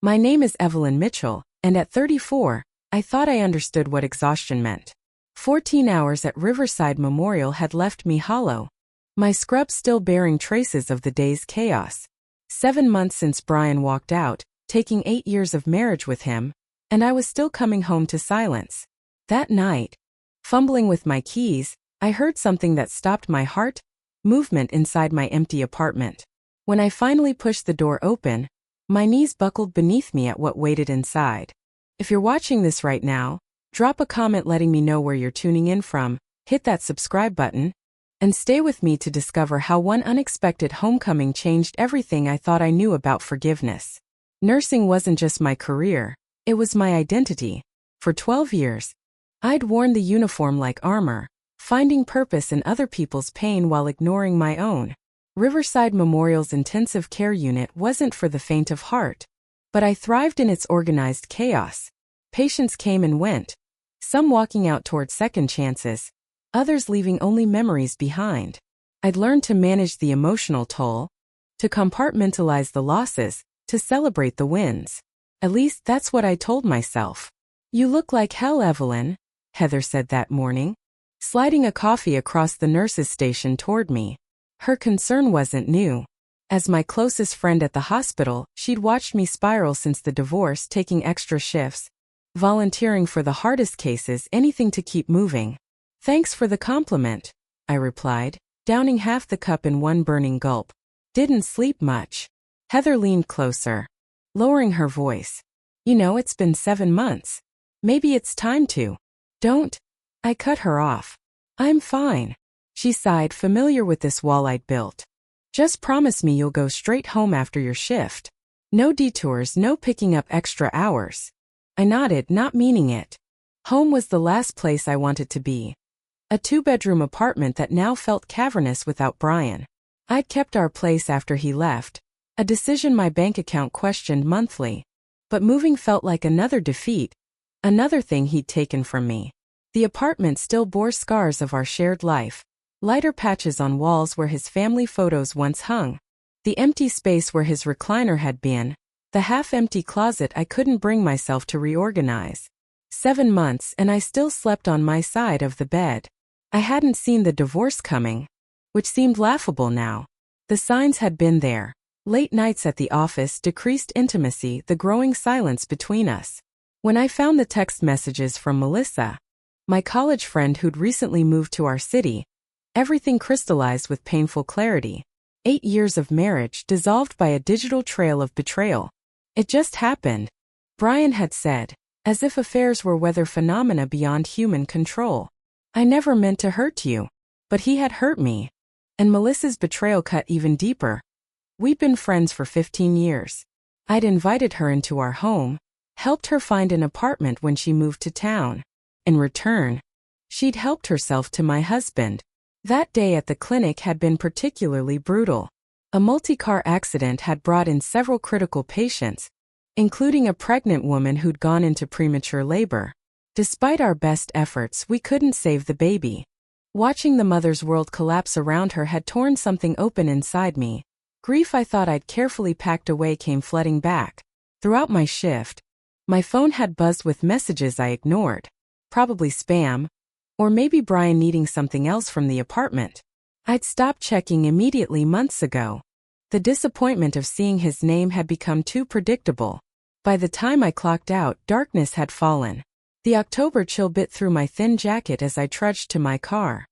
My name is Evelyn Mitchell, and at 34, I thought I understood what exhaustion meant. 14 hours at Riverside Memorial had left me hollow, my scrub still bearing traces of the day's chaos. 7 months since Brian walked out, taking 8 years of marriage with him, and I was still coming home to silence. That night, fumbling with my keys, I heard something that stopped my heart, movement inside my empty apartment. When I finally pushed the door open, my knees buckled beneath me at what waited inside. If you're watching this right now, drop a comment letting me know where you're tuning in from, hit that subscribe button, and stay with me to discover how one unexpected homecoming changed everything I thought I knew about forgiveness. Nursing wasn't just my career, it was my identity. For 12 years, I'd worn the uniform like armor, finding purpose in other people's pain while ignoring my own. Riverside Memorial's intensive care unit wasn't for the faint of heart, but I thrived in its organized chaos. Patients came and went, some walking out toward second chances, others leaving only memories behind. I'd learned to manage the emotional toll, to compartmentalize the losses, to celebrate the wins. At least that's what I told myself. "You look like hell, Evelyn," Heather said that morning, sliding a coffee across the nurse's station toward me. Her concern wasn't new. As my closest friend at the hospital, she'd watched me spiral since the divorce, taking extra shifts, volunteering for the hardest cases, anything to keep moving. "Thanks for the compliment," I replied, downing half the cup in one burning gulp. "Didn't sleep much." Heather leaned closer, lowering her voice. "You know, it's been 7 months. Maybe it's time to." "Don't." I cut her off. "I'm fine," she sighed, familiar with this wall I'd built. "Just promise me you'll go straight home after your shift. No detours, no picking up extra hours." I nodded, not meaning it. Home was the last place I wanted to be. A 2-bedroom apartment that now felt cavernous without Brian. I'd kept our place after he left, a decision my bank account questioned monthly. But moving felt like another defeat, another thing he'd taken from me. The apartment still bore scars of our shared life. Lighter patches on walls where his family photos once hung. The empty space where his recliner had been. The half-empty closet I couldn't bring myself to reorganize. 7 months and I still slept on my side of the bed. I hadn't seen the divorce coming, which seemed laughable now. The signs had been there. Late nights at the office, decreased intimacy, the growing silence between us. When I found the text messages from Melissa, my college friend who'd recently moved to our city, everything crystallized with painful clarity. 8 years of marriage dissolved by a digital trail of betrayal. It just happened, Brian had said, as if affairs were weather phenomena beyond human control. "I never meant to hurt you." But he had hurt me. And Melissa's betrayal cut even deeper. We'd been friends for 15 years. I'd invited her into our home, helped her find an apartment when she moved to town. In return, she'd helped herself to my husband. That day at the clinic had been particularly brutal. A multi-car accident had brought in several critical patients, including a pregnant woman who'd gone into premature labor. Despite our best efforts, we couldn't save the baby. Watching the mother's world collapse around her had torn something open inside me. Grief I thought I'd carefully packed away came flooding back. Throughout my shift, my phone had buzzed with messages I ignored. Probably spam, or maybe Brian needing something else from the apartment. I'd stopped checking immediately months ago. The disappointment of seeing his name had become too predictable. By the time I clocked out, darkness had fallen. The October chill bit through my thin jacket as I trudged to my car.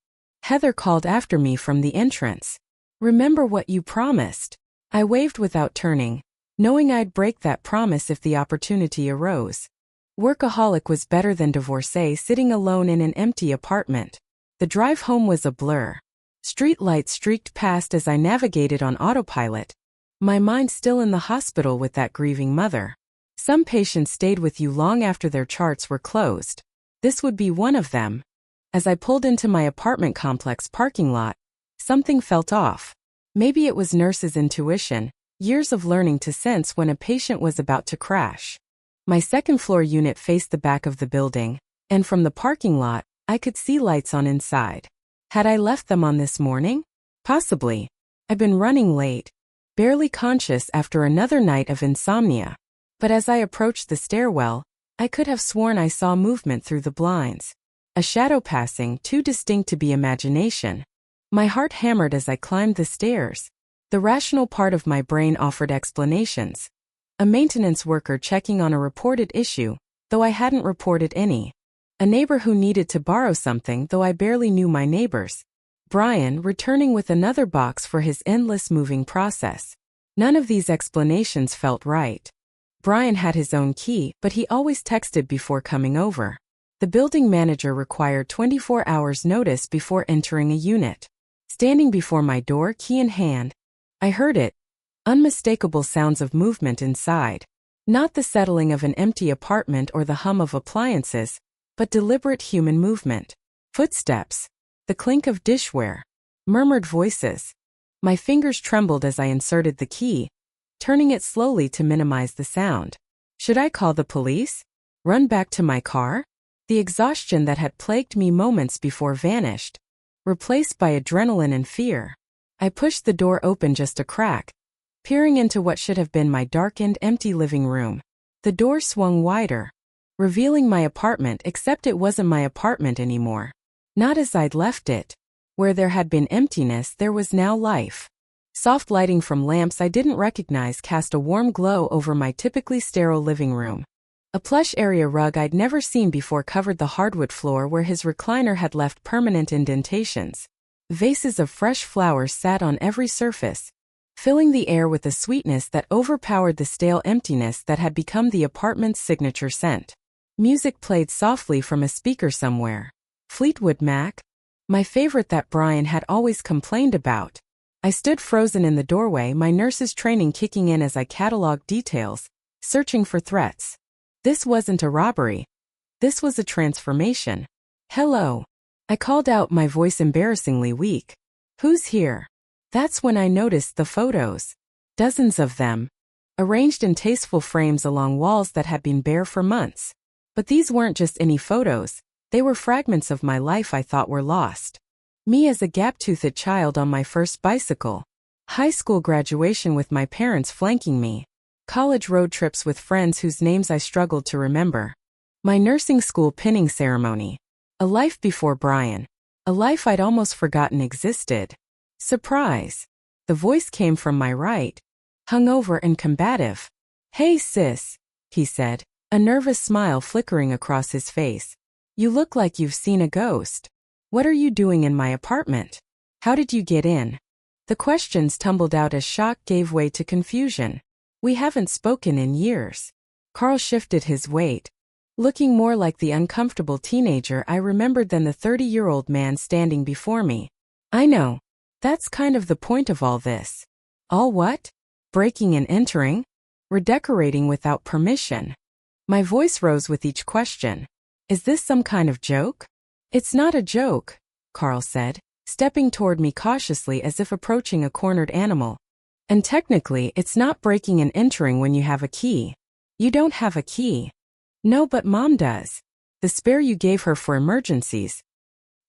Heather called after me from the entrance. "Remember what you promised." I waved without turning, knowing I'd break that promise if the opportunity arose. Workaholic was better than divorcee sitting alone in an empty apartment. The drive home was a blur. Street lights streaked past as I navigated on autopilot, my mind still in the hospital with that grieving mother. Some patients stayed with you long after their charts were closed. This would be one of them. As I pulled into my apartment complex parking lot, something felt off. Maybe it was nurse's intuition, years of learning to sense when a patient was about to crash. My second-floor unit faced the back of the building, and from the parking lot, I could see lights on inside. Had I left them on this morning? Possibly. I'd been running late, barely conscious after another night of insomnia. But as I approached the stairwell, I could have sworn I saw movement through the blinds. A shadow passing, too distinct to be imagination. My heart hammered as I climbed the stairs. The rational part of my brain offered explanations. A maintenance worker checking on a reported issue, though I hadn't reported any. A neighbor who needed to borrow something, though I barely knew my neighbors. Brian returning with another box for his endless moving process. None of these explanations felt right. Brian had his own key, but he always texted before coming over. The building manager required 24 hours notice before entering a unit. Standing before my door, key in hand, I heard it. Unmistakable sounds of movement inside. Not the settling of an empty apartment or the hum of appliances, but deliberate human movement. Footsteps. The clink of dishware. Murmured voices. My fingers trembled as I inserted the key, turning it slowly to minimize the sound. Should I call the police? Run back to my car? The exhaustion that had plagued me moments before vanished, replaced by adrenaline and fear. I pushed the door open just a crack, peering into what should have been my darkened, empty living room. The door swung wider, revealing my apartment, except it wasn't my apartment anymore. Not as I'd left it. Where there had been emptiness, there was now life. Soft lighting from lamps I didn't recognize cast a warm glow over my typically sterile living room. A plush area rug I'd never seen before covered the hardwood floor where his recliner had left permanent indentations. Vases of fresh flowers sat on every surface, filling the air with a sweetness that overpowered the stale emptiness that had become the apartment's signature scent. Music played softly from a speaker somewhere. Fleetwood Mac, my favorite that Brian had always complained about. I stood frozen in the doorway, my nurse's training kicking in as I cataloged details, searching for threats. This wasn't a robbery. This was a transformation. Hello. I called out, my voice embarrassingly weak. Who's here? That's when I noticed the photos. Dozens of them. Arranged in tasteful frames along walls that had been bare for months. But these weren't just any photos. They were fragments of my life I thought were lost. Me as a gap-toothed child on my first bicycle. High school graduation with my parents flanking me. College road trips with friends whose names I struggled to remember. My nursing school pinning ceremony. A life before Brian. A life I'd almost forgotten existed. Surprise. The voice came from my right. Hungover and combative. Hey sis, he said, a nervous smile flickering across his face. You look like you've seen a ghost. What are you doing in my apartment? How did you get in? The questions tumbled out as shock gave way to confusion. We haven't spoken in years. Carl shifted his weight, looking more like the uncomfortable teenager I remembered than the 30-year-old man standing before me. I know. That's kind of the point of all this. All what? Breaking and entering? Redecorating without permission. My voice rose with each question. Is this some kind of joke? It's not a joke, Carl said, stepping toward me cautiously as if approaching a cornered animal. And technically, it's not breaking and entering when you have a key. You don't have a key. No, but Mom does. The spare you gave her for emergencies.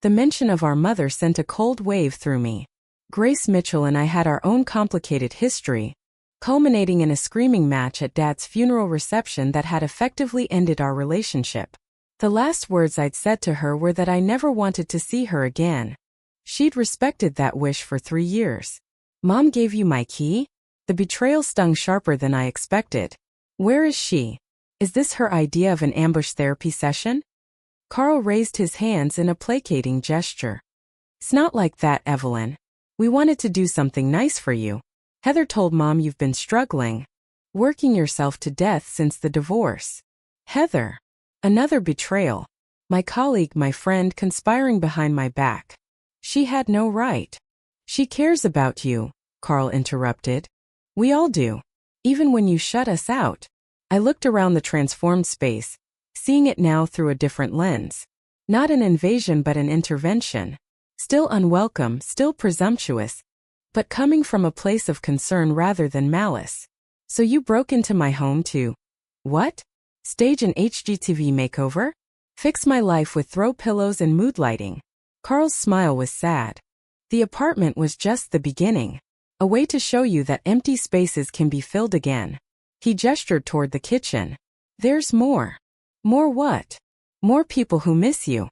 The mention of our mother sent a cold wave through me. Grace Mitchell and I had our own complicated history, culminating in a screaming match at Dad's funeral reception that had effectively ended our relationship. The last words I'd said to her were that I never wanted to see her again. She'd respected that wish for 3 years. Mom gave you my key? The betrayal stung sharper than I expected. Where is she? Is this her idea of an ambush therapy session? Carl raised his hands in a placating gesture. It's not like that, Evelyn. We wanted to do something nice for you. Heather told Mom you've been struggling, working yourself to death since the divorce. Heather. Another betrayal. My colleague, my friend, conspiring behind my back. She had no right. She cares about you, Carl interrupted. We all do. Even when you shut us out. I looked around the transformed space, seeing it now through a different lens. Not an invasion but an intervention. Still unwelcome, still presumptuous, but coming from a place of concern rather than malice. So you broke into my home to... What? Stage an HGTV makeover? Fix my life with throw pillows and mood lighting. Carl's smile was sad. The apartment was just the beginning. A way to show you that empty spaces can be filled again. He gestured toward the kitchen. There's more. More what? More people who miss you.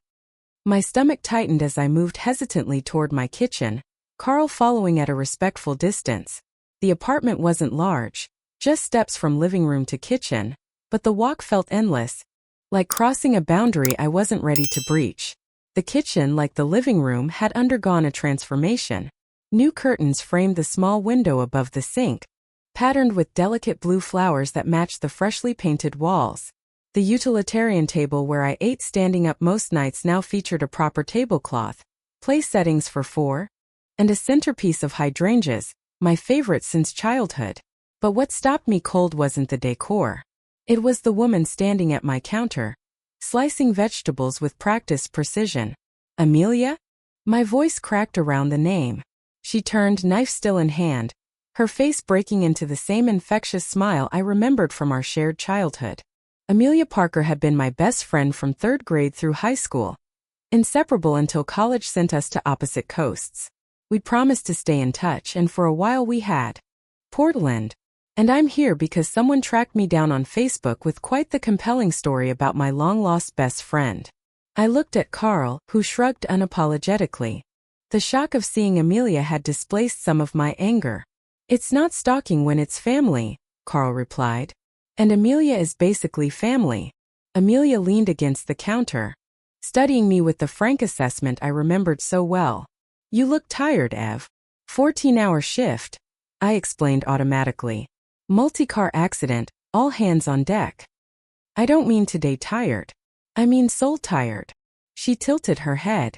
My stomach tightened as I moved hesitantly toward my kitchen, Carl following at a respectful distance. The apartment wasn't large, just steps from living room to kitchen, but the walk felt endless, like crossing a boundary I wasn't ready to breach. The kitchen, like the living room, had undergone a transformation. New curtains framed the small window above the sink, patterned with delicate blue flowers that matched the freshly painted walls. The utilitarian table where I ate standing up most nights now featured a proper tablecloth, place settings for 4, and a centerpiece of hydrangeas, my favorite since childhood. But what stopped me cold wasn't the decor. It was the woman standing at my counter, slicing vegetables with practiced precision. Amelia? My voice cracked around the name. She turned, knife still in hand, her face breaking into the same infectious smile I remembered from our shared childhood. Amelia Parker had been my best friend from 3rd grade through high school, inseparable until college sent us to opposite coasts. We'd promised to stay in touch, and for a while we had. Portland. And I'm here because someone tracked me down on Facebook with quite the compelling story about my long-lost best friend. I looked at Carl, who shrugged unapologetically. The shock of seeing Amelia had displaced some of my anger. It's not stalking when it's family, Carl replied. And Amelia is basically family. Amelia leaned against the counter, studying me with the frank assessment I remembered so well. You look tired, Ev. 14-hour shift, I explained automatically. Multi-car accident, all hands on deck. I don't mean today tired. I mean soul tired. She tilted her head.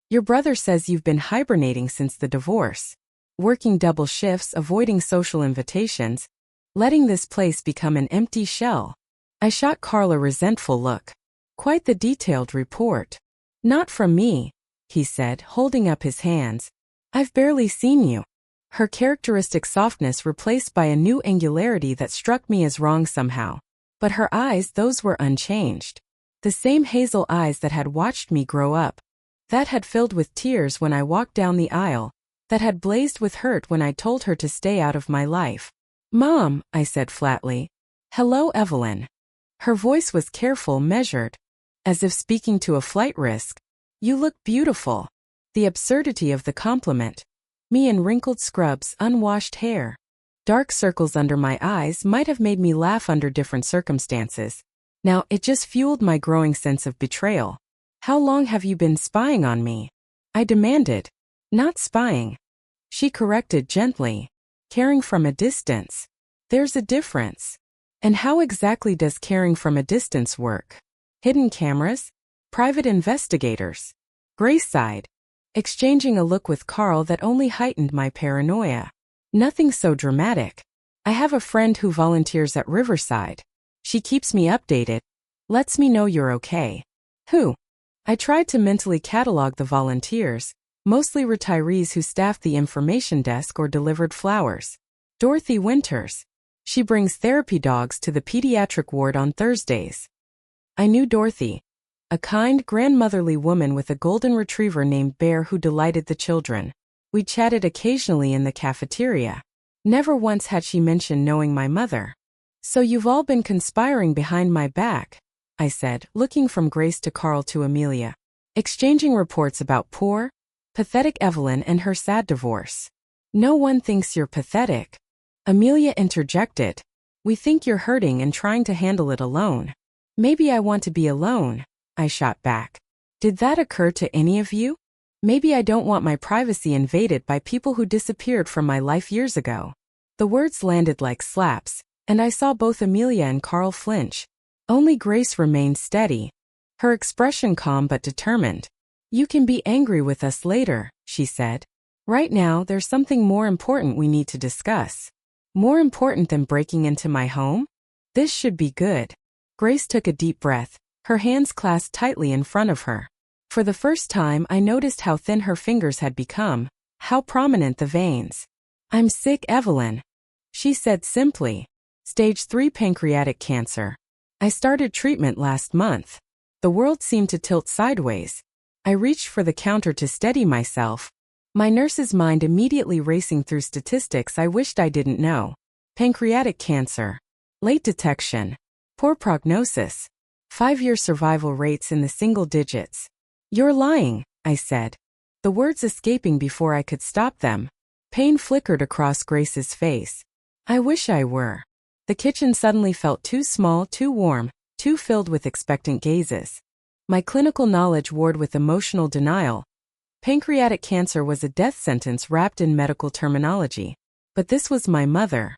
Your brother says you've been hibernating since the divorce. Working double shifts, avoiding social invitations, letting this place become an empty shell. I shot Carl a resentful look. Quite the detailed report. Not from me, he said, holding up his hands. I've barely seen you. Her characteristic softness replaced by a new angularity that struck me as wrong somehow. But her eyes, those were unchanged. The same hazel eyes that had watched me grow up. That had filled with tears when I walked down the aisle. That had blazed with hurt when I told her to stay out of my life. Mom, I said flatly. Hello, Evelyn. Her voice was careful, measured, as if speaking to a flight risk. You look beautiful. The absurdity of the compliment. Me in wrinkled scrubs, unwashed hair. Dark circles under my eyes might have made me laugh under different circumstances. Now, it just fueled my growing sense of betrayal. How long have you been spying on me? I demanded. Not spying. She corrected gently. Caring from a distance. There's a difference. And how exactly does caring from a distance work? Hidden cameras? Private investigators? Grace sighed, exchanging a look with Carl that only heightened my paranoia. Nothing so dramatic. I have a friend who volunteers at Riverside. She keeps me updated. Lets me know you're okay. Who? I tried to mentally catalog the volunteers, mostly retirees who staffed the information desk or delivered flowers. Dorothy Winters. She brings therapy dogs to the pediatric ward on Thursdays. I knew Dorothy, a kind, grandmotherly woman with a golden retriever named Bear who delighted the children. We chatted occasionally in the cafeteria. Never once had she mentioned knowing my mother. So you've all been conspiring behind my back, I said, looking from Grace to Carl to Amelia, exchanging reports about poor, pathetic Evelyn and her sad divorce. No one thinks you're pathetic. Amelia interjected. We think you're hurting and trying to handle it alone. Maybe I want to be alone, I shot back. Did that occur to any of you? Maybe I don't want my privacy invaded by people who disappeared from my life years ago. The words landed like slaps, and I saw both Amelia and Carl flinch. Only Grace remained steady, her expression calm but determined. You can be angry with us later, she said. Right now, there's something more important we need to discuss. More important than breaking into my home? This should be good. Grace took a deep breath, her hands clasped tightly in front of her. For the first time, I noticed how thin her fingers had become, how prominent the veins. I'm sick, Evelyn, she said simply. Stage 3 pancreatic cancer. I started treatment last month. The world seemed to tilt sideways. I reached for the counter to steady myself, my nurse's mind immediately racing through statistics I wished I didn't know. Pancreatic cancer. Late detection. Poor prognosis. 5-year survival rates in the single digits. You're lying, I said. The words escaping before I could stop them. Pain flickered across Grace's face. I wish I were. The kitchen suddenly felt too small, too warm, too filled with expectant gazes. My clinical knowledge warred with emotional denial. Pancreatic cancer was a death sentence wrapped in medical terminology. But this was my mother.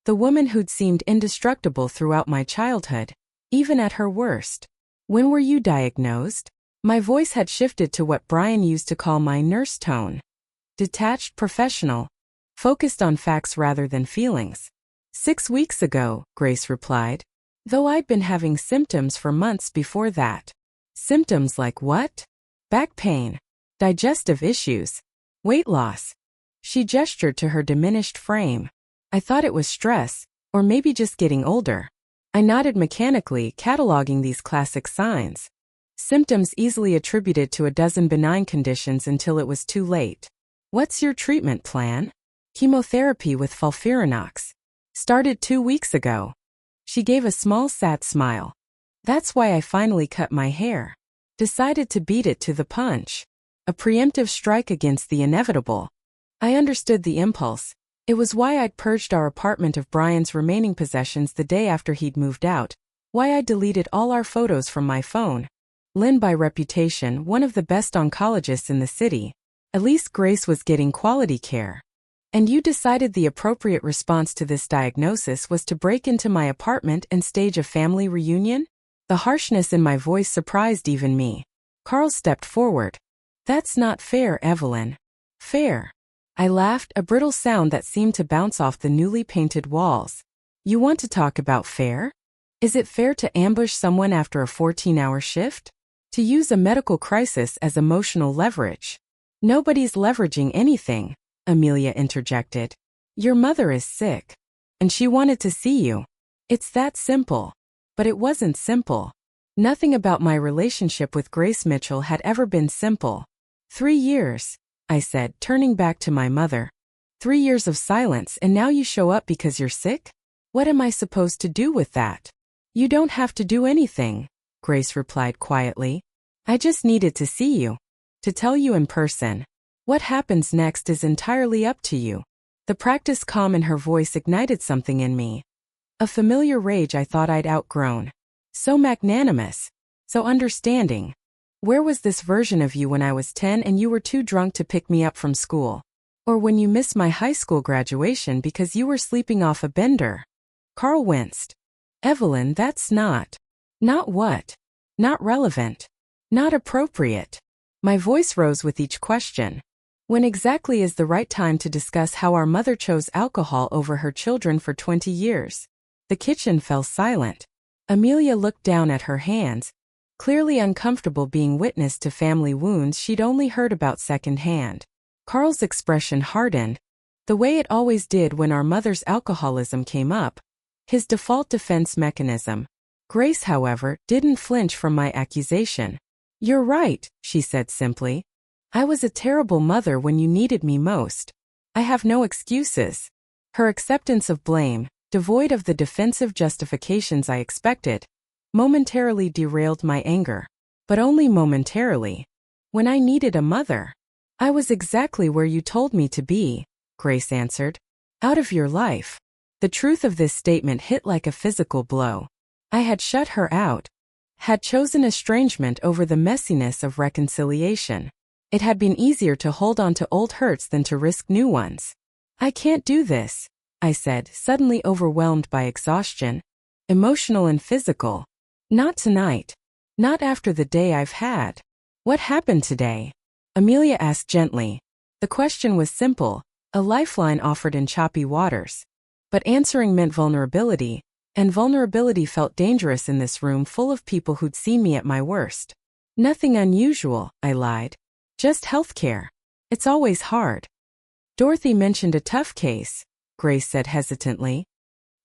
The woman who'd seemed indestructible throughout my childhood, even at her worst. When were you diagnosed? My voice had shifted to what Brian used to call my nurse tone. Detached, professional, focused on facts rather than feelings. 6 weeks ago, Grace replied, though I'd been having symptoms for months before that. Symptoms like what? Back pain, digestive issues, weight loss. She gestured to her diminished frame. I thought it was stress, or maybe just getting older. I nodded mechanically, cataloging these classic signs. Symptoms easily attributed to a dozen benign conditions until it was too late. What's your treatment plan? Chemotherapy with FOLFIRINOX. Started 2 weeks ago. She gave a small sad smile. That's why I finally cut my hair. Decided to beat it to the punch. A preemptive strike against the inevitable. I understood the impulse. It was why I'd purged our apartment of Brian's remaining possessions the day after he'd moved out, why I deleted all our photos from my phone. Lynn, by reputation, one of the best oncologists in the city. At least Grace was getting quality care. And you decided the appropriate response to this diagnosis was to break into my apartment and stage a family reunion? The harshness in my voice surprised even me. Carl stepped forward. That's not fair, Evelyn. Fair. I laughed, a brittle sound that seemed to bounce off the newly painted walls. You want to talk about fair? Is it fair to ambush someone after a 14-hour shift? To use a medical crisis as emotional leverage? Nobody's leveraging anything, Amelia interjected. Your mother is sick. And she wanted to see you. It's that simple. But it wasn't simple. Nothing about my relationship with Grace Mitchell had ever been simple. 3 years, I said, turning back to my mother. 3 years of silence, and now you show up because you're sick? What am I supposed to do with that? You don't have to do anything, Grace replied quietly. I just needed to see you. To tell you in person. What happens next is entirely up to you. The practiced calm in her voice ignited something in me. A familiar rage I thought I'd outgrown. So magnanimous. So understanding. Where was this version of you when I was 10 and you were too drunk to pick me up from school? Or when you missed my high school graduation because you were sleeping off a bender? Carl winced. Evelyn, that's not. Not what? Not relevant. Not appropriate. My voice rose with each question. When exactly is the right time to discuss how our mother chose alcohol over her children for 20 years? The kitchen fell silent. Amelia looked down at her hands, clearly uncomfortable being witness to family wounds she'd only heard about secondhand. Carl's expression hardened, the way it always did when our mother's alcoholism came up, his default defense mechanism. Grace, however, didn't flinch from my accusation. You're right, she said simply. I was a terrible mother when you needed me most. I have no excuses. Her acceptance of blame, devoid of the defensive justifications I expected, momentarily derailed my anger. But only momentarily. When I needed a mother, I was exactly where you told me to be, Grace answered. Out of your life. The truth of this statement hit like a physical blow. I had shut her out. Had chosen estrangement over the messiness of reconciliation. It had been easier to hold on to old hurts than to risk new ones. I can't do this, I said, suddenly overwhelmed by exhaustion. Emotional and physical. Not tonight. Not after the day I've had. What happened today? Amelia asked gently. The question was simple, a lifeline offered in choppy waters. But answering meant vulnerability, and vulnerability felt dangerous in this room full of people who'd seen me at my worst. Nothing unusual, I lied. Just healthcare. It's always hard. Dorothy mentioned a tough case, Grace said hesitantly.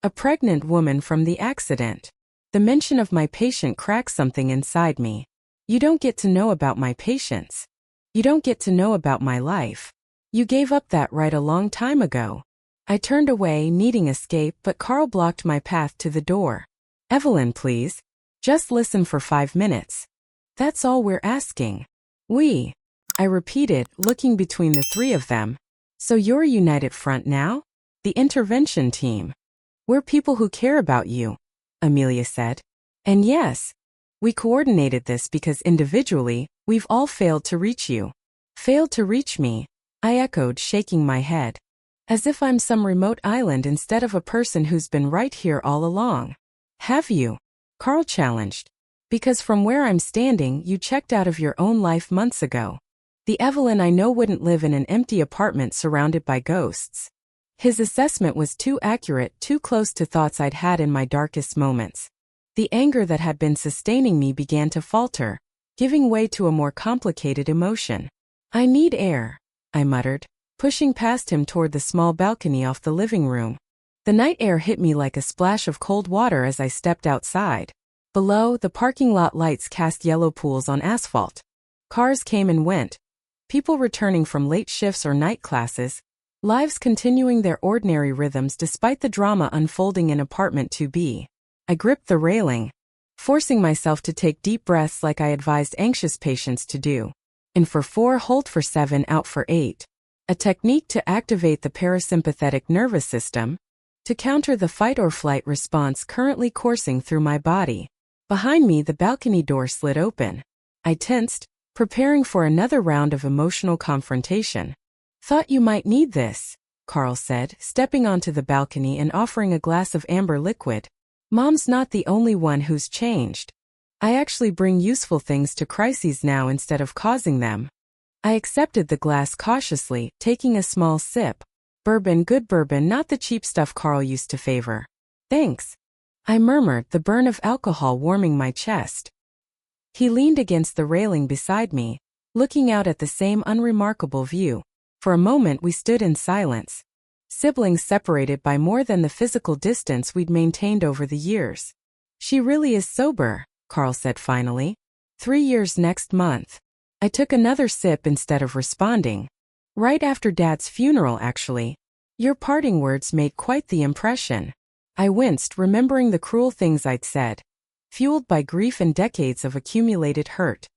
A pregnant woman from the accident. The mention of my patient cracked something inside me. You don't get to know about my patients. You don't get to know about my life. You gave up that right a long time ago. I turned away, needing escape, but Carl blocked my path to the door. Evelyn, please. Just listen for 5 minutes. That's all we're asking. We. I repeated, looking between the three of them. So you're United Front now? The intervention team. We're people who care about you, Amelia said. And yes, we coordinated this because individually, we've all failed to reach you. Failed to reach me, I echoed, shaking my head. As if I'm some remote island instead of a person who's been right here all along. Have you? Carl challenged. Because from where I'm standing, you checked out of your own life months ago. The Evelyn I know wouldn't live in an empty apartment surrounded by ghosts. His assessment was too accurate, too close to thoughts I'd had in my darkest moments. The anger that had been sustaining me began to falter, giving way to a more complicated emotion. I need air, I muttered, pushing past him toward the small balcony off the living room. The night air hit me like a splash of cold water as I stepped outside. Below, the parking lot lights cast yellow pools on asphalt. Cars came and went. People returning from late shifts or night classes, lives continuing their ordinary rhythms despite the drama unfolding in apartment 2B. I gripped the railing, forcing myself to take deep breaths like I advised anxious patients to do. In for 4, hold for 7, out for 8. A technique to activate the parasympathetic nervous system, to counter the fight-or-flight response currently coursing through my body. Behind me, the balcony door slid open. I tensed, preparing for another round of emotional confrontation. Thought you might need this, Carl said, stepping onto the balcony and offering a glass of amber liquid. Mom's not the only one who's changed. I actually bring useful things to crises now instead of causing them. I accepted the glass cautiously, taking a small sip. Bourbon, good bourbon, not the cheap stuff Carl used to favor. Thanks, I murmured, the burn of alcohol warming my chest. He leaned against the railing beside me, looking out at the same unremarkable view. For a moment we stood in silence, siblings separated by more than the physical distance we'd maintained over the years. She really is sober, Carl said finally. 3 years next month. I took another sip instead of responding. Right after Dad's funeral, actually. Your parting words made quite the impression. I winced, remembering the cruel things I'd said, fueled by grief and decades of accumulated hurt.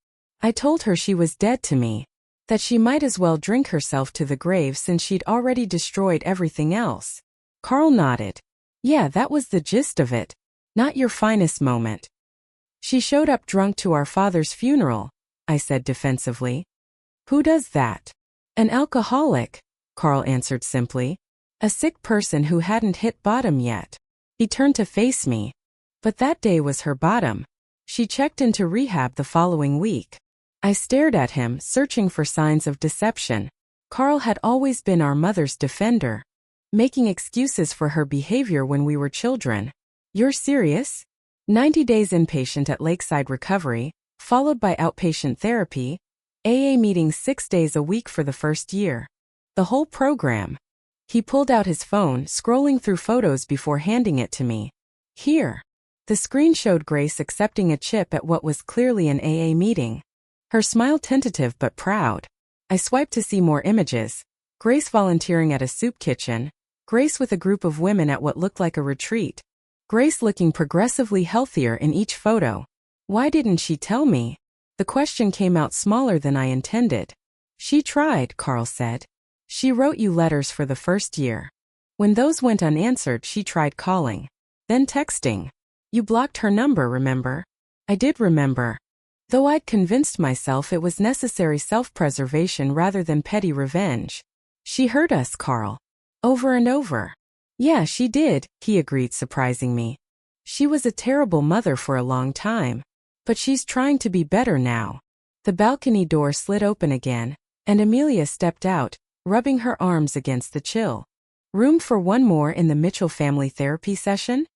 I told her she was dead to me, that she might as well drink herself to the grave since she'd already destroyed everything else. Carl nodded. Yeah, that was the gist of it. Not your finest moment. She showed up drunk to our father's funeral, I said defensively. Who does that? An alcoholic, Carl answered simply. A sick person who hadn't hit bottom yet. He turned to face me. But that day was her bottom. She checked into rehab the following week. I stared at him, searching for signs of deception. Carl had always been our mother's defender, making excuses for her behavior when we were children. You're serious? 90 days inpatient at Lakeside Recovery, followed by outpatient therapy, AA meetings 6 days a week for the first year. The whole program. He pulled out his phone, scrolling through photos before handing it to me. Here. The screen showed Grace accepting a chip at what was clearly an AA meeting. Her smile tentative but proud. I swiped to see more images. Grace volunteering at a soup kitchen. Grace with a group of women at what looked like a retreat. Grace looking progressively healthier in each photo. Why didn't she tell me? The question came out smaller than I intended. She tried, Carl said. She wrote you letters for the first year. When those went unanswered, she tried calling. Then texting. You blocked her number, remember? I did remember. Though I'd convinced myself it was necessary self-preservation rather than petty revenge. She hurt us, Carl. Over and over. Yeah, she did, he agreed, surprising me. She was a terrible mother for a long time. But she's trying to be better now. The balcony door slid open again, and Amelia stepped out, rubbing her arms against the chill. Room for one more in the Mitchell family therapy session?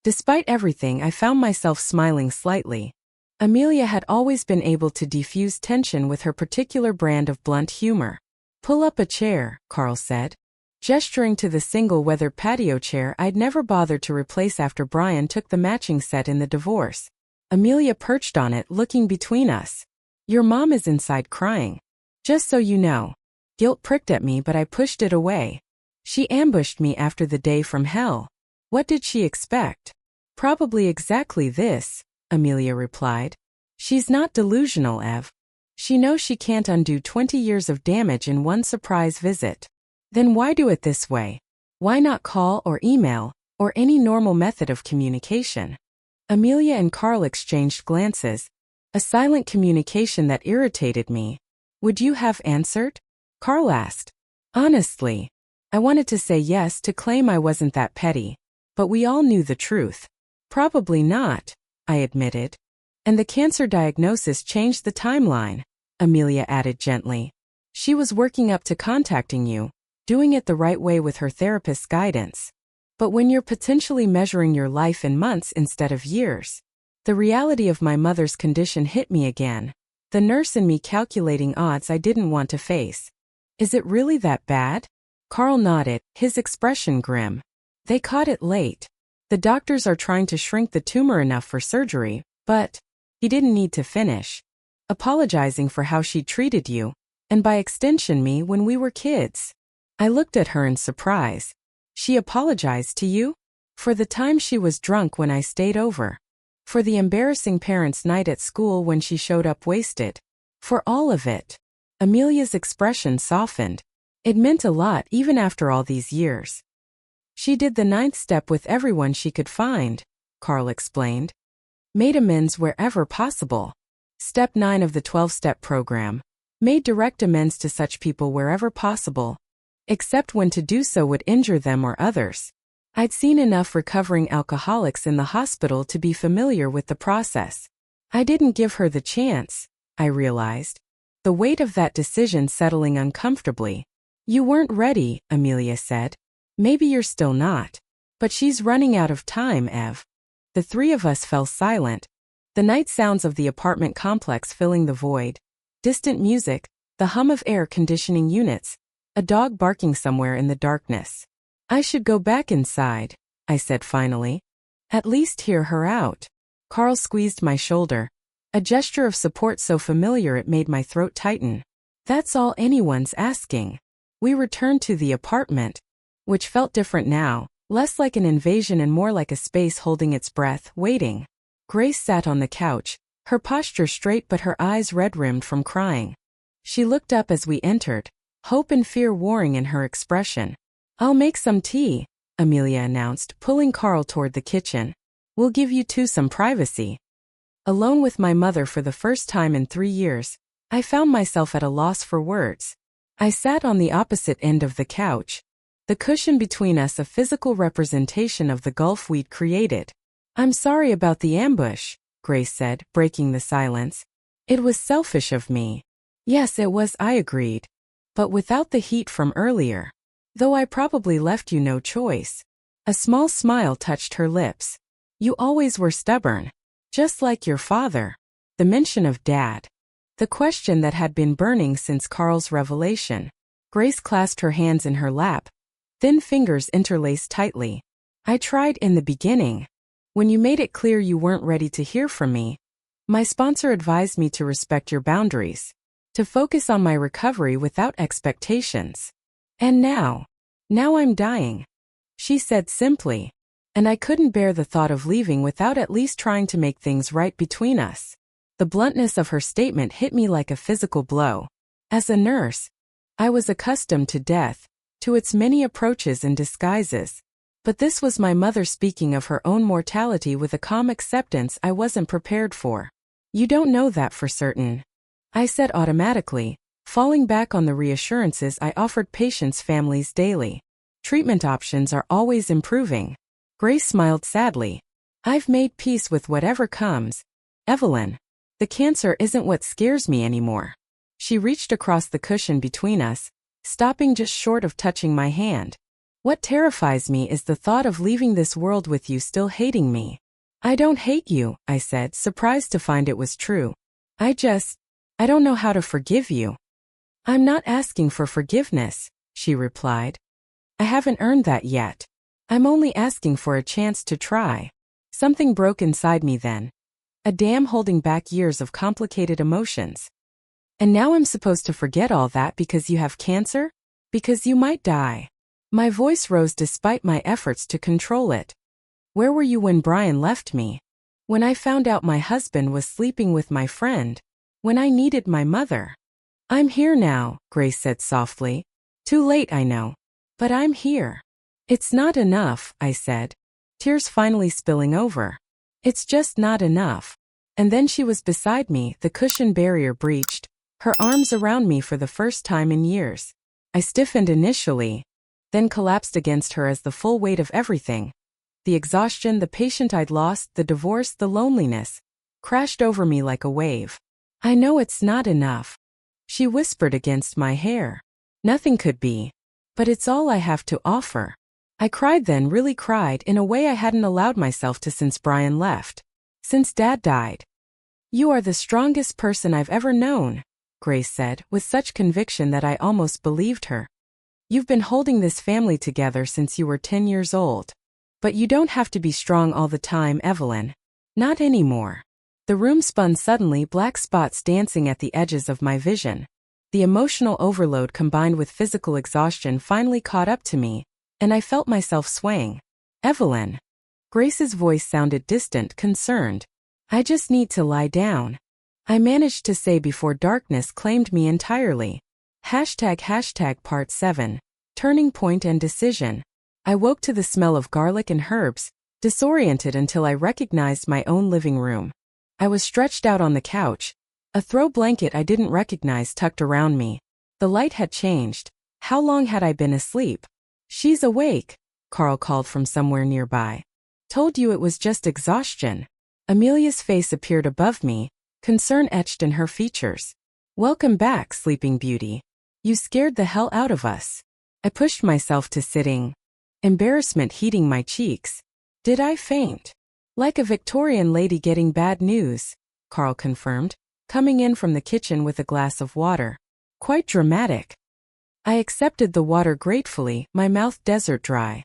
Despite everything, I found myself smiling slightly. Amelia had always been able to defuse tension with her particular brand of blunt humor. Pull up a chair, Carl said, gesturing to the single weather patio chair I'd never bothered to replace after Brian took the matching set in the divorce. Amelia perched on it, looking between us. Your mom is inside crying. Just so you know. Guilt pricked at me, but I pushed it away. She ambushed me after the day from hell. What did she expect? Probably exactly this, Amelia replied. She's not delusional, Ev. She knows she can't undo 20 years of damage in one surprise visit. Then why do it this way? Why not call or email, or any normal method of communication? Amelia and Carl exchanged glances, a silent communication that irritated me. Would you have answered? Carl asked. Honestly, I wanted to say yes to claim I wasn't that petty, but we all knew the truth. Probably not, I admitted. And the cancer diagnosis changed the timeline, Amelia added gently. She was working up to contacting you, doing it the right way with her therapist's guidance. But when you're potentially measuring your life in months instead of years, the reality of my mother's condition hit me again, the nurse in me calculating odds I didn't want to face. Is it really that bad? Carl nodded, his expression grim. They caught it late. The doctors are trying to shrink the tumor enough for surgery, but he didn't need to finish, apologizing for how she treated you, and by extension me when we were kids. I looked at her in surprise. She apologized to you? For the time she was drunk when I stayed over. For the embarrassing parents' night at school when she showed up wasted. For all of it. Amelia's expression softened. It meant a lot even after all these years. She did the 9th step with everyone she could find, Carl explained. Made amends wherever possible. Step 9 of the 12-step program. Made direct amends to such people wherever possible, except when to do so would injure them or others. I'd seen enough recovering alcoholics in the hospital to be familiar with the process. I didn't give her the chance, I realized. The weight of that decision settling uncomfortably. You weren't ready, Amelia said. Maybe you're still not. But she's running out of time, Ev. The three of us fell silent. The night sounds of the apartment complex filling the void. Distant music, the hum of air conditioning units, a dog barking somewhere in the darkness. I should go back inside, I said finally. At least hear her out. Carl squeezed my shoulder, a gesture of support so familiar it made my throat tighten. That's all anyone's asking. We returned to the apartment, which felt different now, less like an invasion and more like a space holding its breath, waiting. Grace sat on the couch, her posture straight but her eyes red-rimmed from crying. She looked up as we entered, hope and fear warring in her expression. I'll make some tea, Amelia announced, pulling Carl toward the kitchen. We'll give you two some privacy. Alone with my mother for the first time in 3 years, I found myself at a loss for words. I sat on the opposite end of the couch, the cushion between us a physical representation of the gulf we'd created. I'm sorry about the ambush, Grace said, breaking the silence. It was selfish of me. Yes, it was, I agreed. But without the heat from earlier. Though I probably left you no choice. A small smile touched her lips. You always were stubborn. Just like your father. The mention of Dad. The question that had been burning since Carl's revelation. Grace clasped her hands in her lap, thin fingers interlaced tightly. I tried in the beginning. When you made it clear you weren't ready to hear from me, my sponsor advised me to respect your boundaries, to focus on my recovery without expectations. And now I'm dying, she said simply, and I couldn't bear the thought of leaving without at least trying to make things right between us. The bluntness of her statement hit me like a physical blow. As a nurse, I was accustomed to death, to its many approaches and disguises. But this was my mother speaking of her own mortality with a calm acceptance I wasn't prepared for. You don't know that for certain, I said automatically, falling back on the reassurances I offered patients' families daily. Treatment options are always improving. Grace smiled sadly. I've made peace with whatever comes. Evelyn, the cancer isn't what scares me anymore. She reached across the cushion between us, stopping just short of touching my hand. What terrifies me is the thought of leaving this world with you still hating me. I don't hate you, I said, surprised to find it was true. I don't know how to forgive you. I'm not asking for forgiveness, she replied. I haven't earned that yet. I'm only asking for a chance to try. Something broke inside me then. A dam holding back years of complicated emotions. And now I'm supposed to forget all that because you have cancer? Because you might die. My voice rose despite my efforts to control it. Where were you when Brian left me? When I found out my husband was sleeping with my friend? When I needed my mother? I'm here now, Grace said softly. Too late, I know. But I'm here. It's not enough, I said, tears finally spilling over. It's just not enough. And then she was beside me, the cushion barrier breached, her arms around me for the first time in years. I stiffened initially, then collapsed against her as the full weight of everything, the exhaustion, the patient I'd lost, the divorce, the loneliness, crashed over me like a wave. I know it's not enough, she whispered against my hair. Nothing could be. But it's all I have to offer. I cried then, really cried, in a way I hadn't allowed myself to since Brian left. Since Dad died. You are the strongest person I've ever known, Grace said, with such conviction that I almost believed her. You've been holding this family together since you were 10 years old. But you don't have to be strong all the time, Evelyn. Not anymore. The room spun suddenly, black spots dancing at the edges of my vision. The emotional overload combined with physical exhaustion finally caught up to me, and I felt myself swaying. Evelyn. Grace's voice sounded distant, concerned. I just need to lie down. I managed to say before darkness claimed me entirely. Part 7. Turning point and decision. I woke to the smell of garlic and herbs, disoriented until I recognized my own living room. I was stretched out on the couch, a throw blanket I didn't recognize tucked around me. The light had changed. How long had I been asleep? She's awake, Carl called from somewhere nearby. Told you it was just exhaustion. Amelia's face appeared above me, concern etched in her features. Welcome back, Sleeping Beauty. You scared the hell out of us. I pushed myself to sitting, embarrassment heating my cheeks. Did I faint? Like a Victorian lady getting bad news, Carl confirmed, coming in from the kitchen with a glass of water. Quite dramatic. I accepted the water gratefully, my mouth desert dry.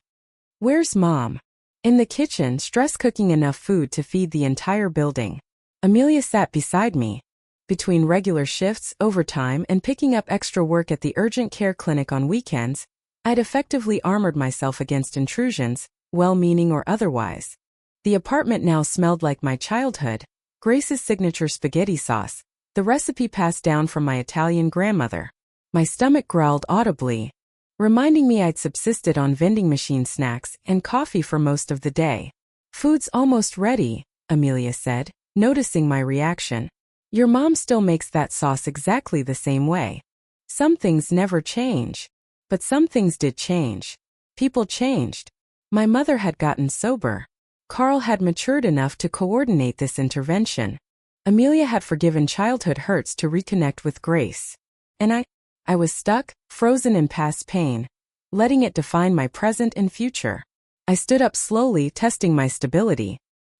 Where's Mom? In the kitchen, stress cooking enough food to feed the entire building. Amelia sat beside me. Between regular shifts, overtime, and picking up extra work at the urgent care clinic on weekends, I'd effectively armored myself against intrusions, well-meaning or otherwise. The apartment now smelled like my childhood, Grace's signature spaghetti sauce, the recipe passed down from my Italian grandmother. My stomach growled audibly, reminding me I'd subsisted on vending machine snacks and coffee for most of the day. Food's almost ready, Amelia said, noticing my reaction. Your mom still makes that sauce exactly the same way. Some things never change. But some things did change. People changed. My mother had gotten sober. Carl had matured enough to coordinate this intervention. Amelia had forgiven childhood hurts to reconnect with Grace. And I was stuck, frozen in past pain, letting it define my present and future. I stood up slowly, testing my stability.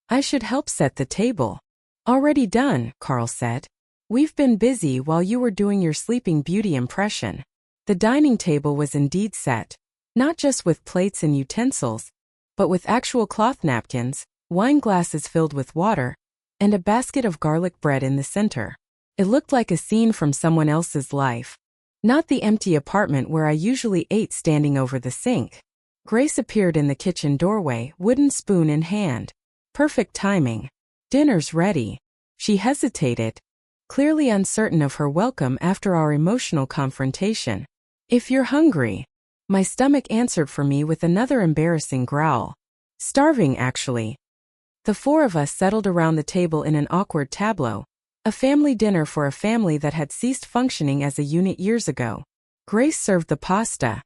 I should help set the table. Already done, Carl said. We've been busy while you were doing your Sleeping Beauty impression. The dining table was indeed set, not just with plates and utensils, but with actual cloth napkins, wine glasses filled with water, and a basket of garlic bread in the center. It looked like a scene from someone else's life. Not the empty apartment where I usually ate standing over the sink. Grace appeared in the kitchen doorway, wooden spoon in hand. Perfect timing. Dinner's ready. She hesitated, clearly uncertain of her welcome after our emotional confrontation. If you're hungry. My stomach answered for me with another embarrassing growl. Starving, actually. The four of us settled around the table in an awkward tableau, a family dinner for a family that had ceased functioning as a unit years ago. Grace served the pasta,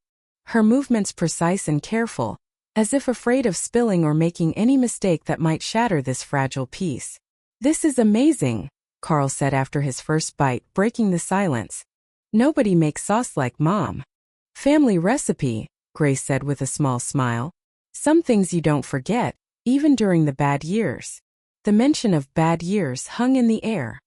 her movements precise and careful, as if afraid of spilling or making any mistake that might shatter this fragile piece. This is amazing, Carl said after his first bite, breaking the silence. Nobody makes sauce like Mom. Family recipe, Grace said with a small smile. Some things you don't forget, even during the bad years. The mention of bad years hung in the air,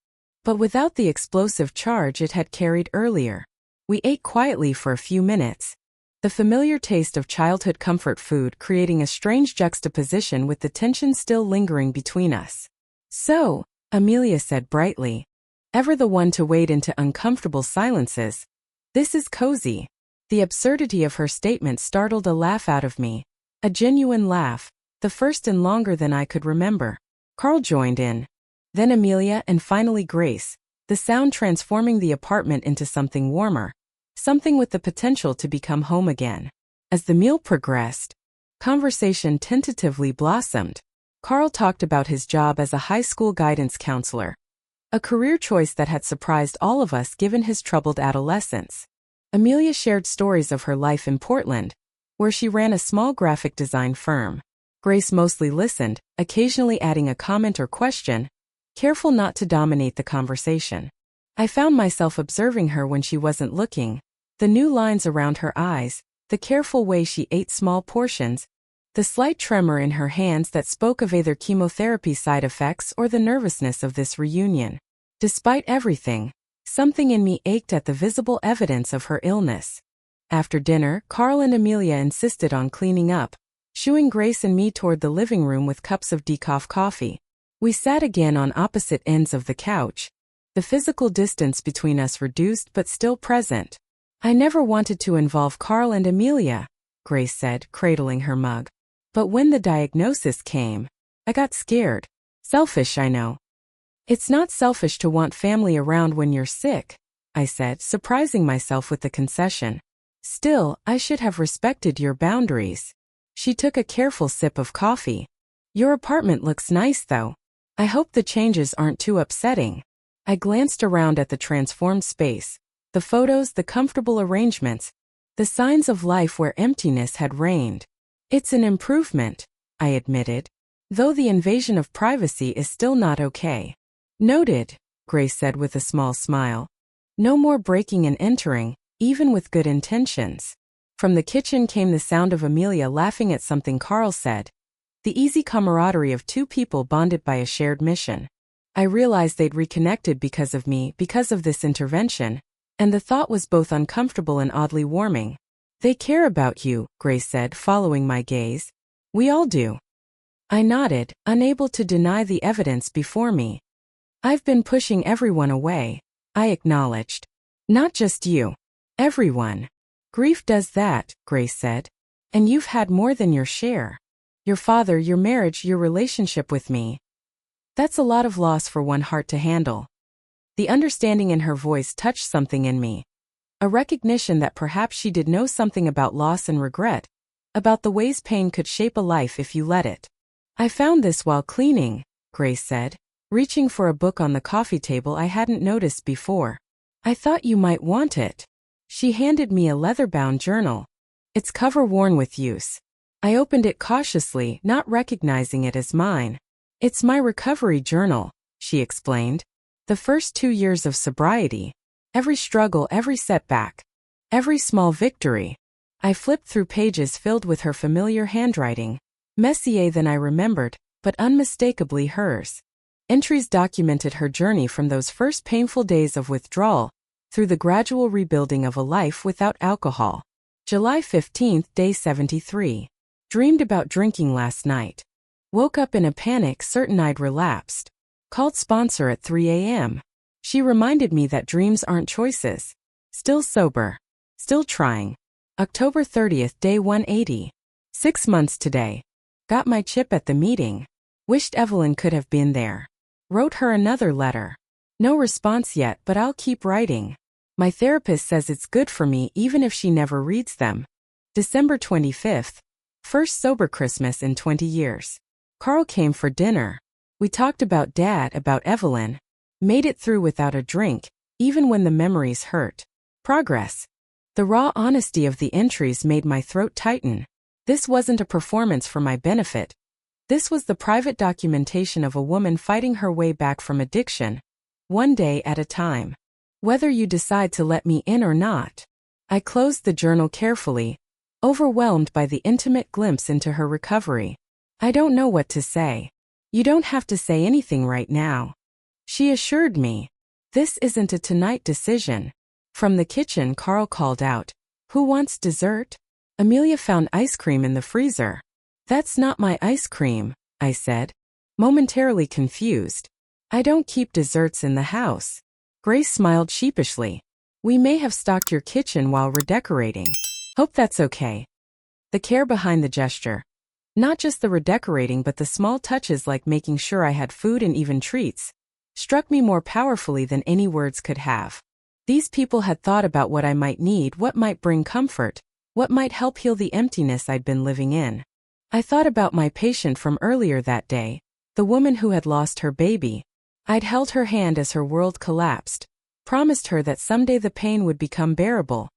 but without the explosive charge it had carried earlier. We ate quietly for a few minutes, the familiar taste of childhood comfort food creating a strange juxtaposition with the tension still lingering between us. So, Amelia said brightly, ever the one to wade into uncomfortable silences, this is cozy. The absurdity of her statement startled a laugh out of me. A genuine laugh, the first and longer than I could remember. Carl joined in. Then Amelia and finally Grace, the sound transforming the apartment into something warmer, something with the potential to become home again. As the meal progressed, conversation tentatively blossomed. Carl talked about his job as a high school guidance counselor, a career choice that had surprised all of us given his troubled adolescence. Amelia shared stories of her life in Portland, where she ran a small graphic design firm. Grace mostly listened, occasionally adding a comment or question, careful not to dominate the conversation. I found myself observing her when she wasn't looking, the new lines around her eyes, the careful way she ate small portions, the slight tremor in her hands that spoke of either chemotherapy side effects or the nervousness of this reunion. Despite everything, something in me ached at the visible evidence of her illness. After dinner, Carl and Amelia insisted on cleaning up, shooing Grace and me toward the living room with cups of decaf coffee. We sat again on opposite ends of the couch, the physical distance between us reduced but still present. I never wanted to involve Carl and Amelia, Grace said, cradling her mug. But when the diagnosis came, I got scared. Selfish, I know. It's not selfish to want family around when you're sick, I said, surprising myself with the concession. Still, I should have respected your boundaries. She took a careful sip of coffee. Your apartment looks nice, though. I hope the changes aren't too upsetting. I glanced around at the transformed space, the photos, the comfortable arrangements, the signs of life where emptiness had reigned. It's an improvement, I admitted, though the invasion of privacy is still not okay. Noted, Grace said with a small smile. No more breaking and entering, even with good intentions. From the kitchen came the sound of Amelia laughing at something Carl said. The easy camaraderie of two people bonded by a shared mission. I realized they'd reconnected because of me, because of this intervention, and the thought was both uncomfortable and oddly warming. They care about you, Grace said, following my gaze. We all do. I nodded, unable to deny the evidence before me. I've been pushing everyone away, I acknowledged. Not just you. Everyone. Grief does that, Grace said. And you've had more than your share. Your father, your marriage, your relationship with me. That's a lot of loss for one heart to handle. The understanding in her voice touched something in me. A recognition that perhaps she did know something about loss and regret, about the ways pain could shape a life if you let it. I found this while cleaning, Grace said, reaching for a book on the coffee table I hadn't noticed before. I thought you might want it. She handed me a leather-bound journal. Its cover worn with use. I opened it cautiously, not recognizing it as mine. It's my recovery journal, she explained. The first 2 years of sobriety. Every struggle, every setback. Every small victory. I flipped through pages filled with her familiar handwriting. Messier than I remembered, but unmistakably hers. Entries documented her journey from those first painful days of withdrawal, through the gradual rebuilding of a life without alcohol. July 15th, day 73. Dreamed about drinking last night. Woke up in a panic, certain I'd relapsed. Called sponsor at 3 a.m. She reminded me that dreams aren't choices. Still sober. Still trying. October 30th, day 180. 6 months today. Got my chip at the meeting. Wished Evelyn could have been there. Wrote her another letter. No response yet, but I'll keep writing. My therapist says it's good for me even if she never reads them. December 25th. First sober Christmas in 20 years. Carl came for dinner. We talked about Dad, about Evelyn. Made it through without a drink, even when the memories hurt. Progress. The raw honesty of the entries made my throat tighten. This wasn't a performance for my benefit. This was the private documentation of a woman fighting her way back from addiction, one day at a time. Whether you decide to let me in or not. I closed the journal carefully, overwhelmed by the intimate glimpse into her recovery. I don't know what to say. You don't have to say anything right now. She assured me. This isn't a tonight decision. From the kitchen, Carl called out, "Who wants dessert?" Amelia found ice cream in the freezer. "That's not my ice cream," I said, momentarily confused. "I don't keep desserts in the house." Grace smiled sheepishly. We may have stocked your kitchen while redecorating. Hope that's okay. The care behind the gesture. Not just the redecorating but the small touches like making sure I had food and even treats, struck me more powerfully than any words could have. These people had thought about what I might need, what might bring comfort, what might help heal the emptiness I'd been living in. I thought about my patient from earlier that day, the woman who had lost her baby. I'd held her hand as her world collapsed, promised her that someday the pain would become bearable.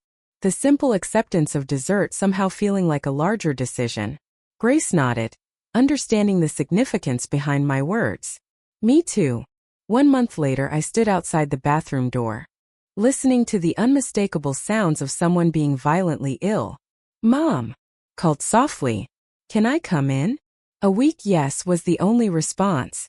The simple acceptance of dessert somehow feeling like a larger decision. Grace nodded, understanding the significance behind my words. Me too. 1 month later I stood outside the bathroom door, listening to the unmistakable sounds of someone being violently ill. "Mom!" called softly. "Can I come in?" A weak yes was the only response.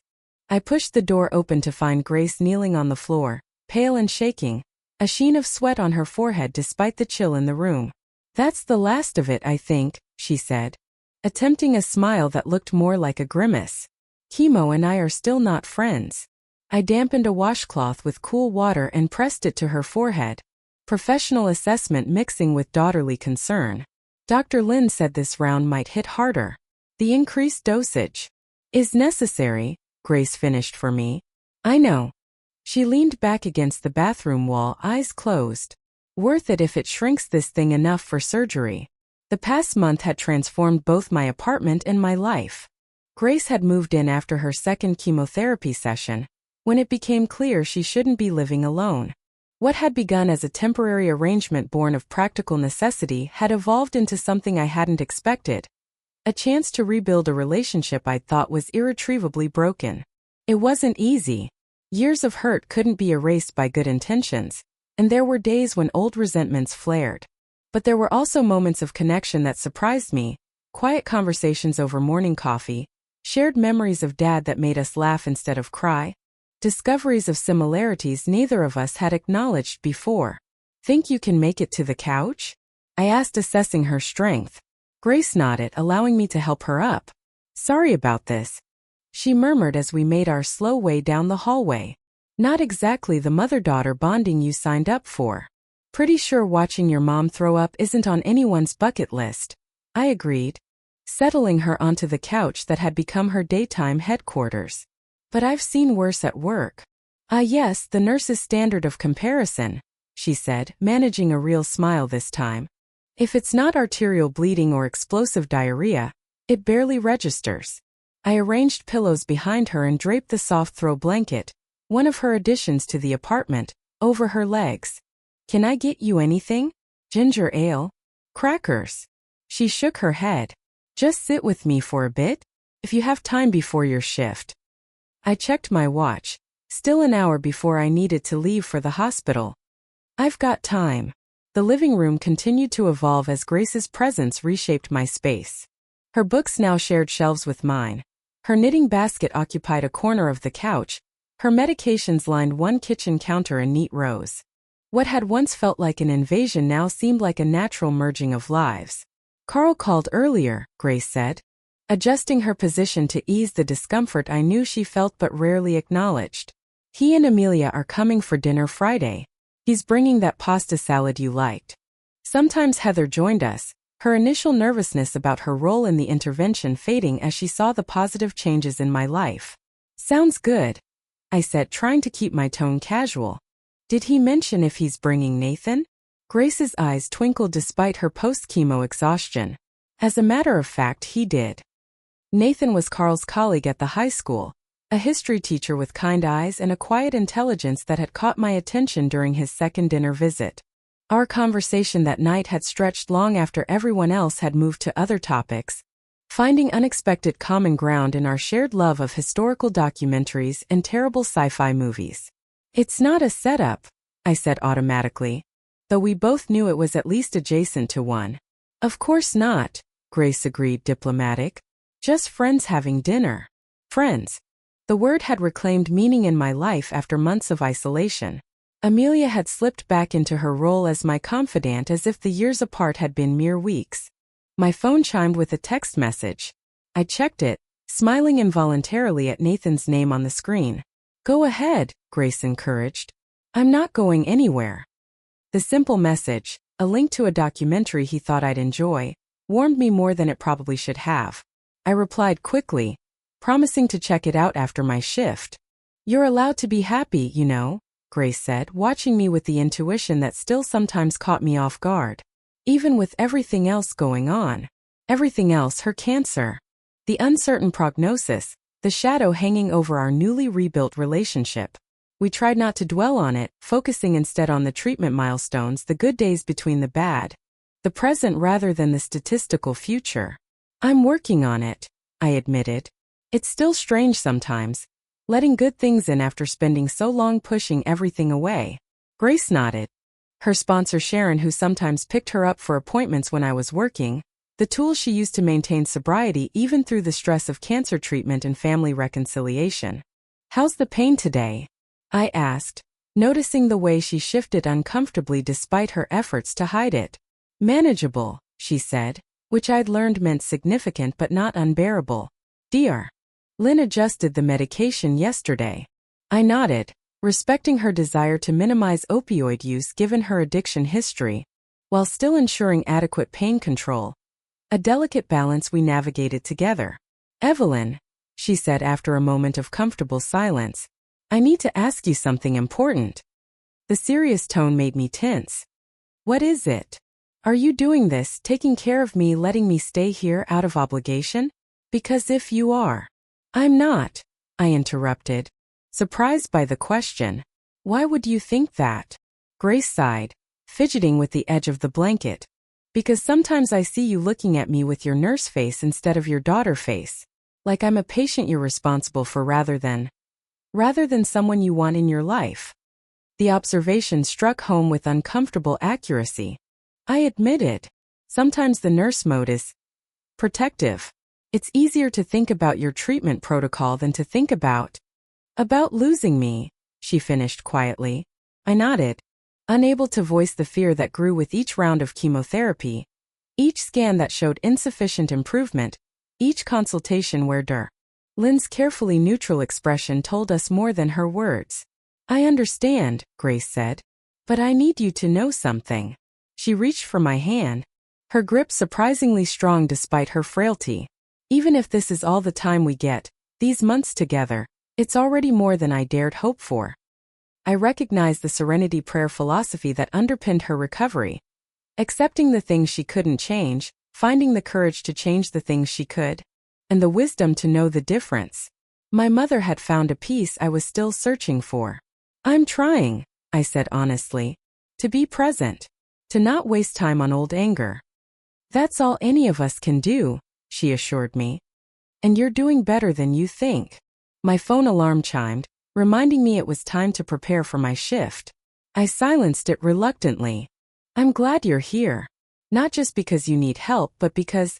I pushed the door open to find Grace kneeling on the floor, pale and shaking, a sheen of sweat on her forehead despite the chill in the room. "That's the last of it, I think," she said, attempting a smile that looked more like a grimace. "Chemo and I are still not friends." I dampened a washcloth with cool water and pressed it to her forehead, professional assessment mixing with daughterly concern. "Dr. Lin said this round might hit harder. The increased dosage is necessary," Grace finished for me. "I know." She leaned back against the bathroom wall, eyes closed. "Worth it if it shrinks this thing enough for surgery." The past month had transformed both my apartment and my life. Grace had moved in after her second chemotherapy session, when it became clear she shouldn't be living alone. What had begun as a temporary arrangement born of practical necessity had evolved into something I hadn't expected. A chance to rebuild a relationship I'd thought was irretrievably broken. It wasn't easy. Years of hurt couldn't be erased by good intentions, and there were days when old resentments flared. But there were also moments of connection that surprised me, quiet conversations over morning coffee, shared memories of Dad that made us laugh instead of cry, discoveries of similarities neither of us had acknowledged before. "Think you can make it to the couch?" I asked, assessing her strength. Grace nodded, allowing me to help her up. "Sorry about this," she murmured as we made our slow way down the hallway. "Not exactly the mother-daughter bonding you signed up for." "Pretty sure watching your mom throw up isn't on anyone's bucket list," I agreed, settling her onto the couch that had become her daytime headquarters. "But I've seen worse at work." "Ah yes, the nurse's standard of comparison," she said, managing a real smile this time. "If it's not arterial bleeding or explosive diarrhea, it barely registers." I arranged pillows behind her and draped the soft throw blanket, one of her additions to the apartment, over her legs. "Can I get you anything? Ginger ale? Crackers?" She shook her head. "Just sit with me for a bit, if you have time before your shift." I checked my watch. Still an hour before I needed to leave for the hospital. "I've got time." The living room continued to evolve as Grace's presence reshaped my space. Her books now shared shelves with mine. Her knitting basket occupied a corner of the couch. Her medications lined one kitchen counter in neat rows. What had once felt like an invasion now seemed like a natural merging of lives. "Carl called earlier," Grace said, adjusting her position to ease the discomfort I knew she felt but rarely acknowledged. "He and Amelia are coming for dinner Friday. He's bringing that pasta salad you liked." Sometimes Heather joined us, her initial nervousness about her role in the intervention fading as she saw the positive changes in my life. "Sounds good," I said, trying to keep my tone casual. "Did he mention if he's bringing Nathan?" Grace's eyes twinkled despite her post-chemo exhaustion. As a matter of fact, he did. Nathan was Carl's colleague at the high school, a history teacher with kind eyes and a quiet intelligence that had caught my attention during his second dinner visit. Our conversation that night had stretched long after everyone else had moved to other topics, finding unexpected common ground in our shared love of historical documentaries and terrible sci-fi movies. "It's not a setup," I said automatically, though we both knew it was at least adjacent to one. "Of course not," Grace agreed, diplomatic. "Just friends having dinner." Friends. The word had reclaimed meaning in my life after months of isolation. Amelia had slipped back into her role as my confidant as if the years apart had been mere weeks. My phone chimed with a text message. I checked it, smiling involuntarily at Nathan's name on the screen. "Go ahead," Grace encouraged. "I'm not going anywhere." The simple message, a link to a documentary he thought I'd enjoy, warmed me more than it probably should have. I replied quickly, promising to check it out after my shift. "You're allowed to be happy, you know," Grace said, watching me with the intuition that still sometimes caught me off guard. Even with everything else going on. Everything else, her cancer. The uncertain prognosis, the shadow hanging over our newly rebuilt relationship. We tried not to dwell on it, focusing instead on the treatment milestones, the good days between the bad. The present rather than the statistical future. "I'm working on it," I admitted. "It's still strange sometimes, letting good things in after spending so long pushing everything away." Grace nodded. Her sponsor Sharon, who sometimes picked her up for appointments when I was working, the tools she used to maintain sobriety even through the stress of cancer treatment and family reconciliation. "How's the pain today?" I asked, noticing the way she shifted uncomfortably despite her efforts to hide it. "Manageable," she said, which I'd learned meant significant but not unbearable. "Dear. Lynn adjusted the medication yesterday." I nodded, respecting her desire to minimize opioid use given her addiction history, while still ensuring adequate pain control. A delicate balance we navigated together. "Evelyn," she said after a moment of comfortable silence, "I need to ask you something important." The serious tone made me tense. "What is it? Are you doing this, taking care of me, letting me stay here out of obligation? Because if you are..." "I'm not," I interrupted, surprised by the question. "Why would you think that?" Grace sighed, fidgeting with the edge of the blanket. "Because sometimes I see you looking at me with your nurse face instead of your daughter face. Like I'm a patient you're responsible for rather than someone you want in your life." The observation struck home with uncomfortable accuracy. I admitted, sometimes the nurse mode is protective. It's easier to think about your treatment protocol than to think about losing me, she finished quietly. I nodded, unable to voice the fear that grew with each round of chemotherapy, each scan that showed insufficient improvement, each consultation where Lynn's carefully neutral expression told us more than her words. "I understand," Grace said, "but I need you to know something." She reached for my hand, her grip surprisingly strong despite her frailty. "Even if this is all the time we get, these months together, it's already more than I dared hope for." I recognized the serenity prayer philosophy that underpinned her recovery. Accepting the things she couldn't change, finding the courage to change the things she could, and the wisdom to know the difference. My mother had found a peace I was still searching for. "I'm trying," I said honestly, "to be present, to not waste time on old anger." "That's all any of us can do," she assured me. "And you're doing better than you think." My phone alarm chimed, reminding me it was time to prepare for my shift. I silenced it reluctantly. "I'm glad you're here. Not just because you need help, but because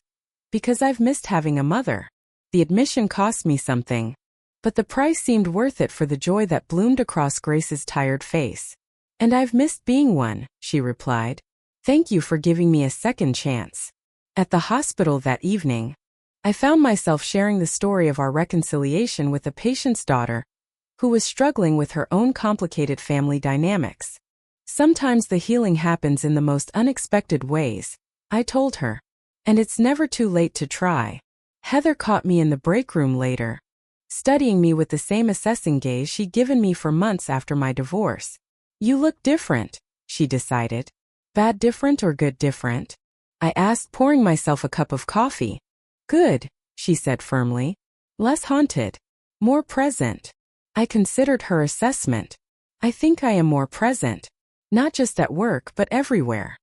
I've missed having a mother." The admission cost me something, but the price seemed worth it for the joy that bloomed across Grace's tired face. "And I've missed being one," she replied. "Thank you for giving me a second chance." At the hospital that evening, I found myself sharing the story of our reconciliation with a patient's daughter, who was struggling with her own complicated family dynamics. "Sometimes the healing happens in the most unexpected ways," I told her. "And it's never too late to try." Heather caught me in the break room later, studying me with the same assessing gaze she'd given me for months after my divorce. "You look different," she decided. "Bad different or good different?" I asked, pouring myself a cup of coffee. "Good," she said firmly. "Less haunted. More present." I considered her assessment. "I think I am more present. Not just at work but everywhere."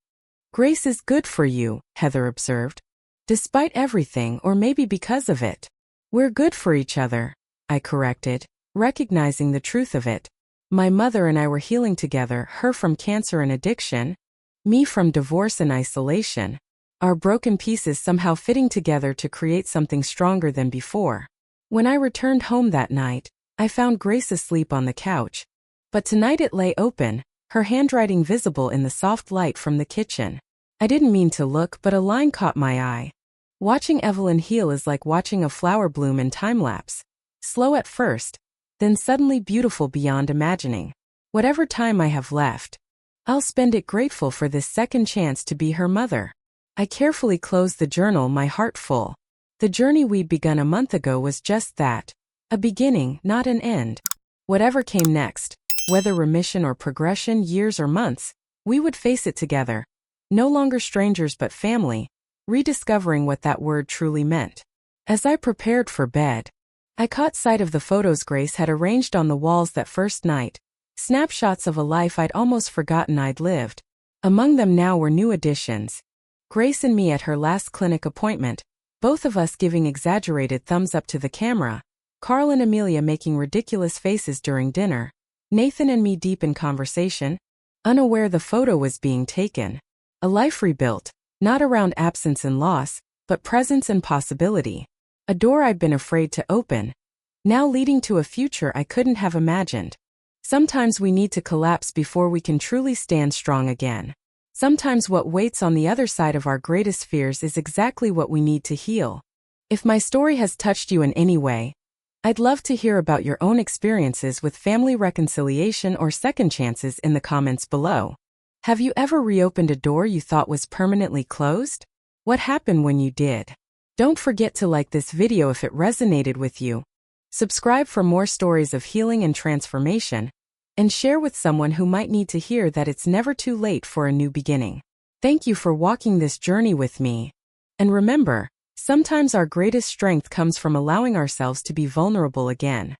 "Grace is good for you," Heather observed. "Despite everything, or maybe because of it." "We're good for each other," I corrected, recognizing the truth of it. My mother and I were healing together, her from cancer and addiction, me from divorce and isolation. Our broken pieces somehow fitting together to create something stronger than before. When I returned home that night, I found Grace asleep on the couch. But tonight it lay open, her handwriting visible in the soft light from the kitchen. I didn't mean to look, but a line caught my eye. "Watching Evelyn heal is like watching a flower bloom in time-lapse. Slow at first, then suddenly beautiful beyond imagining. Whatever time I have left, I'll spend it grateful for this second chance to be her mother. I carefully closed the journal, my heart full. The journey we'd begun a month ago was just that. A beginning, not an end. Whatever came next, whether remission or progression, years or months, we would face it together. No longer strangers but family, rediscovering what that word truly meant. As I prepared for bed, I caught sight of the photos Grace had arranged on the walls that first night. Snapshots of a life I'd almost forgotten I'd lived. Among them now were new additions. Grace and me at her last clinic appointment, both of us giving exaggerated thumbs up to the camera. Carl and Amelia making ridiculous faces during dinner. Nathan and me deep in conversation, unaware the photo was being taken. A life rebuilt, not around absence and loss, but presence and possibility. A door I'd been afraid to open, now leading to a future I couldn't have imagined. Sometimes we need to collapse before we can truly stand strong again. Sometimes what waits on the other side of our greatest fears is exactly what we need to heal. If my story has touched you in any way, I'd love to hear about your own experiences with family reconciliation or second chances in the comments below. Have you ever reopened a door you thought was permanently closed? What happened when you did? Don't forget to like this video if it resonated with you. Subscribe for more stories of healing and transformation, and share with someone who might need to hear that it's never too late for a new beginning. Thank you for walking this journey with me. And remember, sometimes our greatest strength comes from allowing ourselves to be vulnerable again.